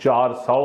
400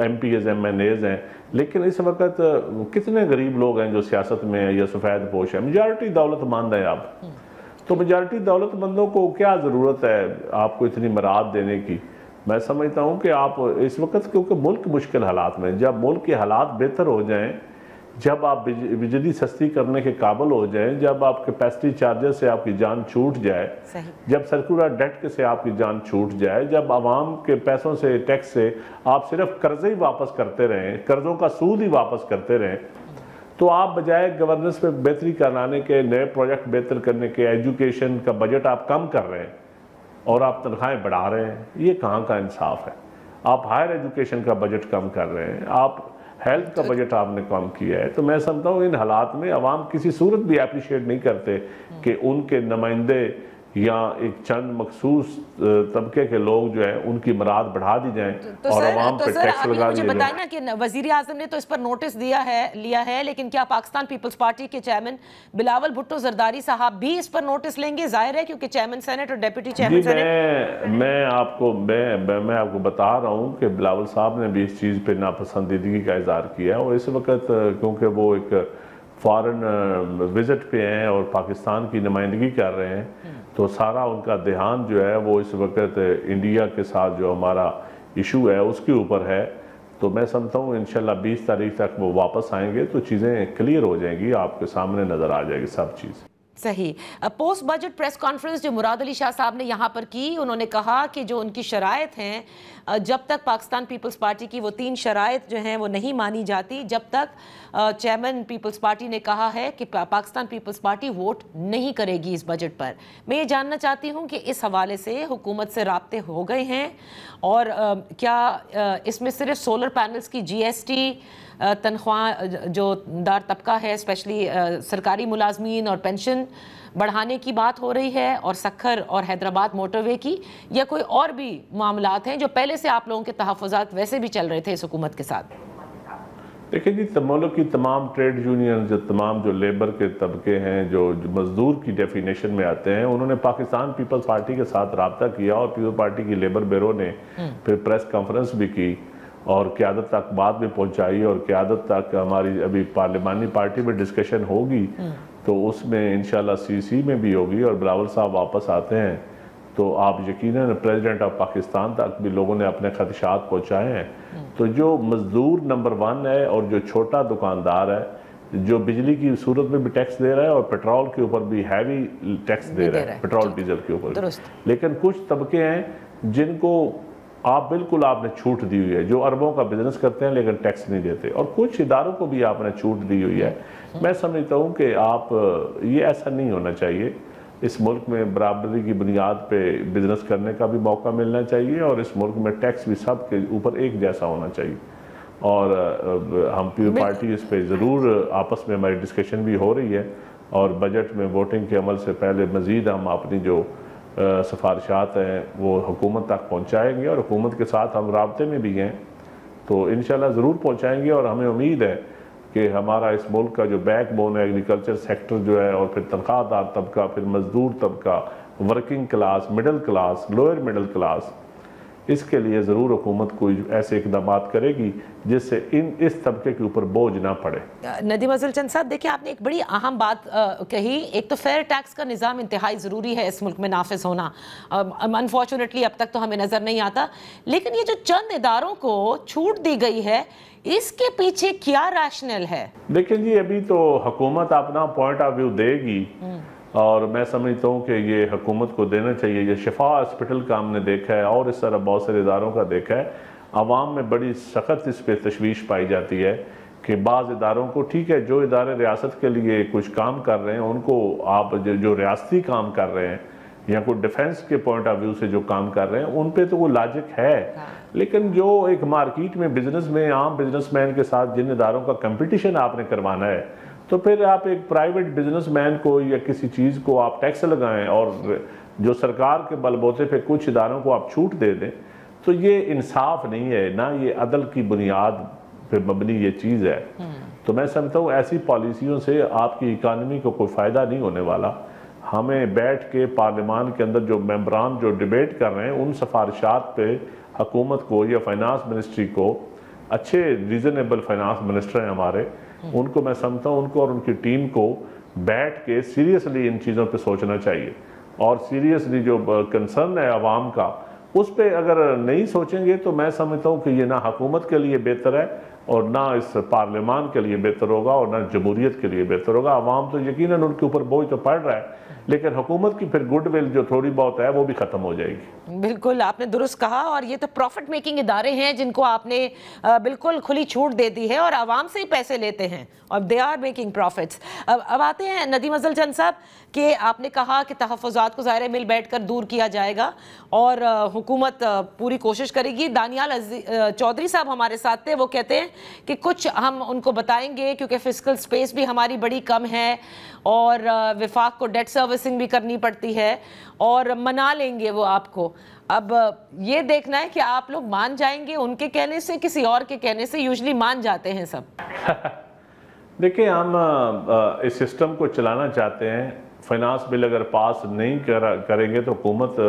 MPs MNAs ہیں، لیکن اس وقت کتنے غریب لوگ ہیں جو سیاست میں ہیں یا سفید پوش ہیں؟ میجارٹی دولت مند ہیں آپ، تو میجارٹی دولت مندوں کو کیا ضرورت ہے آپ کو اتنی مراد دینے کی؟ میں سمجھتا ہوں کہ آپ اس وقت، کیونکہ ملک مشکل حالات میں، جب ملک کے حالات بہتر ہو جائیں، جب آپ بجلی سستی کرنے کے قابل ہو جائیں، جب آپ کیپیسٹی چارجز سے آپ کی جان چھوٹ جائے، جب سرکولر ڈیٹ سے آپ کی جان چھوٹ جائے، جب عوام کے پیسوں سے، ٹیکس سے آپ صرف قرضے ہی واپس کرتے رہیں، قرضوں کا سود ہی واپس کرتے رہیں، تو آپ بجائے گورننس میں بہتری کرانے کے، نئے پروجیکٹ بہتر کرنے کے، ایجوکیشن کا بجٹ آپ کم کر رہے ہیں اور آپ تنخواہیں بڑھا رہے ہیں، یہ کہاں کا انصاف ہے؟ آپ ہائر ایجوکیشن کا بجٹ کم کر رہے ہیں، آپ ہیلتھ کا بجٹ آپ نے کم کیا ہے، تو میں سمجھتا ہوں ان حالات میں عوام کسی صورت بھی اپریشیٹ نہیں کرتے کہ ان کے نمائندے یا ایک چند مخصوص طبقے کے لوگ جو ہیں ان کی مراد بڑھا دی جائیں اور عوام پہ ٹیکس لگا مجھے دیے بتائیں جائیں۔ نا کہ وزیر اعظم نے تو اس پر نوٹس لیا ہے، لیکن کیا پاکستان پیپلز پارٹی کے چیئرمین بلاول بھٹو زرداری صاحب بھی اس پر نوٹس لیں گے؟ ظاہر ہے کیونکہ چیئرمین سینٹ اور ڈیپٹی چیئرمین سینٹ۔ میں آپ کو بتا رہا ہوں کہ بلاول صاحب نے بھی اس چیز پہ ناپسندیدگی کا اظہار کیا ہے، اور اس وقت کیونکہ وہ ایک فارن وزٹ پہ ہیں اور پاکستان کی نمائندگی کر رہے ہیں، تو سارا ان کا دھیان جو ہے وہ اس وقت انڈیا کے ساتھ جو ہمارا ایشو ہے اس کے اوپر ہے، تو میں سمجھتا ہوں انشاءاللہ 20 تاریخ تک وہ واپس آئیں گے تو چیزیں کلیئر ہو جائیں گی، آپ کے سامنے نظر آ جائے گی سب چیز۔ صحیح۔ پوسٹ بجٹ پریس کانفرنس جو مراد علی شاہ صاحب نے یہاں پر کی، انہوں نے کہا کہ جو ان کی شرائط ہیں، جب تک پاکستان پیپلز پارٹی کی وہ 3 شرائط جو ہیں وہ نہیں مانی جاتی، جب تک چیئرمین پیپلز پارٹی نے کہا ہے کہ پاکستان پیپلز پارٹی ووٹ نہیں کرے گی اس بجٹ پر۔ میں یہ جاننا چاہتی ہوں کہ اس حوالے سے حکومت سے رابطے ہو گئے ہیں، اور کیا اس میں صرف سولر پینلز کی GST، تنخواہ جو دار طبقہ ہے اسپیشلی سرکاری ملازمین اور پینشن بڑھانے کی بات ہو رہی ہے، اور سکھر اور حیدرآباد موٹر وے کی، یا کوئی اور بھی معاملات ہیں جو پہلے سے آپ لوگوں کے تحفظات ویسے بھی چل رہے تھے اس حکومت کے ساتھ؟ دیکھیں جی، ملک کی تمام ٹریڈ یونین، تمام جو لیبر کے طبقے ہیں، جو مزدور کی ڈیفینیشن میں آتے ہیں، انہوں نے پاکستان پیپلز پارٹی کے ساتھ رابطہ کیا، اور پیپلز پارٹی کی لیبر بیرو نے پھر پریس کانفرنس بھی کی اور قیادت تک بات بھی پہنچائی، اور قیادت تک ہماری ابھی پارلیمانی پارٹی میں ڈسکشن ہوگی تو اس میں انشاءاللہ CC میں بھی ہوگی، اور بلاول صاحب واپس آتے ہیں تو آپ یقیناً پریزیڈنٹ آف پاکستان تک بھی لوگوں نے اپنے خدشات پہنچائے ہیں۔ تو جو مزدور نمبر 1 ہے اور جو چھوٹا دکاندار ہے، جو بجلی کی صورت میں بھی ٹیکس دے رہا ہے اور پیٹرول کے اوپر بھی ہیوی ٹیکس دے رہا ہے، پیٹرول ڈیزل کے اوپر، لیکن کچھ طبقے ہیں جن کو آپ نے چھوٹ دی ہوئی ہے، جو اربوں کا بزنس کرتے ہیں لیکن ٹیکس نہیں دیتے، اور کچھ اداروں کو بھی آپ نے چھوٹ دی ہوئی ہے۔ میں سمجھتا ہوں کہ یہ ایسا نہیں ہونا چاہیے، اس ملک میں برابری کی بنیاد پہ بزنس کرنے کا بھی موقع ملنا چاہیے، اور اس ملک میں ٹیکس بھی سب کے اوپر ایک جیسا ہونا چاہیے، اور ہم پیپلز پارٹی اس پہ ضرور آپس میں ہماری ڈسکشن بھی ہو رہی ہے، اور بجٹ میں ووٹنگ کے عمل سے پہلے مزید ہم اپنی جو سفارشات ہیں وہ حکومت تک پہنچائیں گے، اور حکومت کے ساتھ ہم رابطے میں بھی ہیں تو انشاءاللہ ضرور پہنچائیں گے، اور ہمیں امید ہے کہ ہمارا اس ملک کا جو بیک بون ہے، ایگریکلچر سیکٹر جو ہے، اور پھر تنخواہ دار طبقہ، پھر مزدور طبقہ، working class, middle class, lower middle class, اس کے لیے ضرور حکومت کوئی ایسے اقدامات کرے گی جس سے اس طبقے کے اوپر بوجھ نہ پڑے۔ ندیم افضل چند صاحب، دیکھیں آپ نے ایک بڑی اہم بات کہی، ایک تو فیئر ٹیکس کا نظام انتہائی ضروری ہے اس ملک میں نافذ ہونا، انفارچونیٹلی اب تک تو ہمیں نظر نہیں آتا، لیکن یہ جو چند اداروں کو چھوٹ دی گئی ہے، اس کے پیچھے کیا ریشنل ہے؟ دیکھیں جی، ابھی تو حکومت اپنا پوائنٹ آف ویو دے گی، اور میں سمجھتا ہوں کہ یہ حکومت کو دینا چاہیے۔ یہ شفا ہاسپٹل کا ہم نے دیکھا ہے، اور اس طرح بہت سارے اداروں کا دیکھا ہے، عوام میں بڑی سخت اس پہ تشویش پائی جاتی ہے کہ بعض اداروں کو، ٹھیک ہے جو ادارے ریاست کے لیے کچھ کام کر رہے ہیں ان کو آپ جو ریاستی کام کر رہے ہیں یا کوئی ڈیفنس کے پوائنٹ آف ویو سے جو کام کر رہے ہیں ان پہ تو وہ لاجک ہے، لیکن جو ایک مارکیٹ میں بزنس میں عام بزنس مین کے ساتھ جن اداروں کا کمپٹیشن آپ نے کروانا ہے، تو پھر آپ ایک پرائیویٹ بزنس مین کو یا کسی چیز کو آپ ٹیکس لگائیں، اور جو سرکار کے بل بوتے پہ کچھ اداروں کو آپ چھوٹ دے دیں، تو یہ انصاف نہیں ہے، نہ یہ عدل کی بنیاد پہ مبنی یہ چیز ہے۔ تو میں سمجھتا ہوں ایسی پالیسیوں سے آپ کی اکانومی کو کوئی فائدہ نہیں ہونے والا۔ ہمیں بیٹھ کے پارلیمان کے اندر جو ممبران جو ڈیبیٹ کر رہے ہیں ان سفارشات پہ حکومت کو یا فائنانس منسٹری کو اچھے ریزنیبل فائنانس منسٹر ہیں ہمارے، ان کو میں سمجھتا ہوں ان کو اور ان کی ٹیم کو بیٹھ کے سیریسلی ان چیزوں پہ سوچنا چاہیے، اور سیریسلی جو کنسرن ہے عوام کا اس پہ اگر نہیں سوچیں گے تو میں سمجھتا ہوں کہ یہ نہ حکومت کے لیے بہتر ہے اور نہ اس پارلیمان کے لیے بہتر ہوگا اور نہ جمہوریت کے لیے بہتر ہوگا۔ عوام تو یقیناً ان کے اوپر بوجھ تو پڑ رہا ہے، لیکن حکومت کی پھر گڈ ول جو تھوڑی بہت ہے وہ بھی ختم ہو جائے گی۔ بالکل آپ نے درست کہا، اور یہ تو پروفٹ میکنگ ادارے ہیں جن کو آپ نے بالکل کھلی چھوٹ دے دی ہے اور عوام سے ہی پیسے لیتے ہیں اور دے آر میکنگ پروفٹس۔ اب آتے ہیں ندیم افضل چند صاحب کہ آپ نے کہا کہ تحفظات کو ظاہر مل بیٹھ کر دور کیا جائے گا اور حکومت پوری کوشش کرے گی۔ دانیال چودھری صاحب ہمارے ساتھ تھے، وہ کہتے ہیں کہ کچھ ہم ان کو بتائیں گے کیونکہ فسکل سپیس بھی ہماری بڑی کم ہے اور وفاق کو ڈیٹ سروسنگ بھی کرنی پڑتی ہے اور منا لیں گے وہ آپ کو۔ اب یہ دیکھنا ہے کہ آپ لوگ مان جائیں گے ان کے کہنے سے، کسی اور کے کہنے سے؟ یوزلی مان جاتے ہیں سب۔ دیکھیں ہم اس سسٹم کو چلانا چاہتے ہیں، فائنانس بل اگر پاس نہیں کریں گے تو حکومت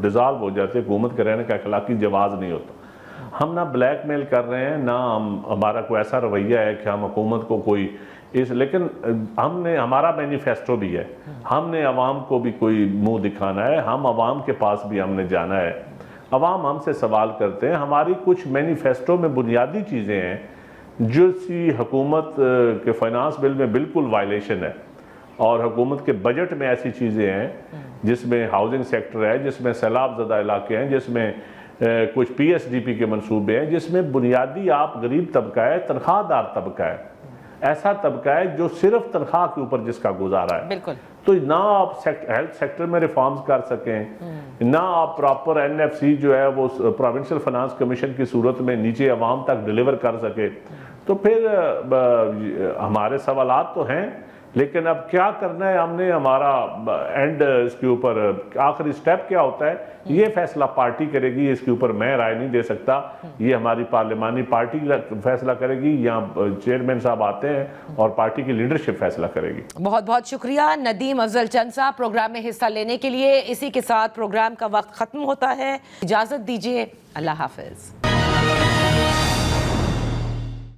ڈیزالو ہو جاتی ہے، حکومت کے رہنے کا اخلاقی جواز نہیں ہوتا۔ ہم نہ بلیک میل کر رہے ہیں، نہ ہمارا کوئی ایسا رویہ ہے کہ ہم حکومت کو کوئی لیکن ہمارا مینیفیسٹو بھی ہے، ہم نے عوام کو بھی کوئی منہ دکھانا ہے، ہم عوام کے پاس بھی ہم نے جانا ہے، عوام ہم سے سوال کرتے ہیں۔ ہماری کچھ مینیفیسٹو میں بنیادی چیزیں ہیں جو حکومت کے فائنانس بل میں بالکل وائلیشن ہے، اور حکومت کے بجٹ میں ایسی چیزیں ہیں جس میں ہاؤسنگ سیکٹر ہے، جس میں سیلاب زدہ علاقے ہیں، جس میں کچھ پی ایس ڈی پی کے منصوبے ہیں، جس میں بنیادی آپ غریب طبقہ ہے، تنخواہ دار طبقہ ہے، ایسا طبقہ ہے جو صرف تنخواہ کے اوپر جس کا گزارا ہے۔ بالکل۔ تو نہ آپ ہیلتھ سیکٹر میں ریفارمز کر سکیں، نہ آپ پراپر این ایف سی جو ہے وہ پروونشل فائنانس کمیشن کی صورت میں نیچے عوام تک ڈیلیور کر سکے، تو پھر ہمارے سوالات تو ہیں، لیکن اب کیا کرنا ہے ہم نے، ہمارا اینڈ اس کے اوپر آخری سٹیپ کیا ہوتا ہے یہ فیصلہ پارٹی کرے گی، اس کے اوپر میں رائے نہیں دے سکتا، یہ ہماری پارلیمانی پارٹی فیصلہ کرے گی، یہاں چیئرمین صاحب آتے ہیں اور پارٹی کی لیڈرشپ فیصلہ کرے گی۔ بہت بہت شکریہ ندیم افضل چند صاحب پروگرام میں حصہ لینے کے لیے۔ اسی کے ساتھ پروگرام کا وقت ختم ہوتا ہے، اجازت دیجیے، اللہ حافظ۔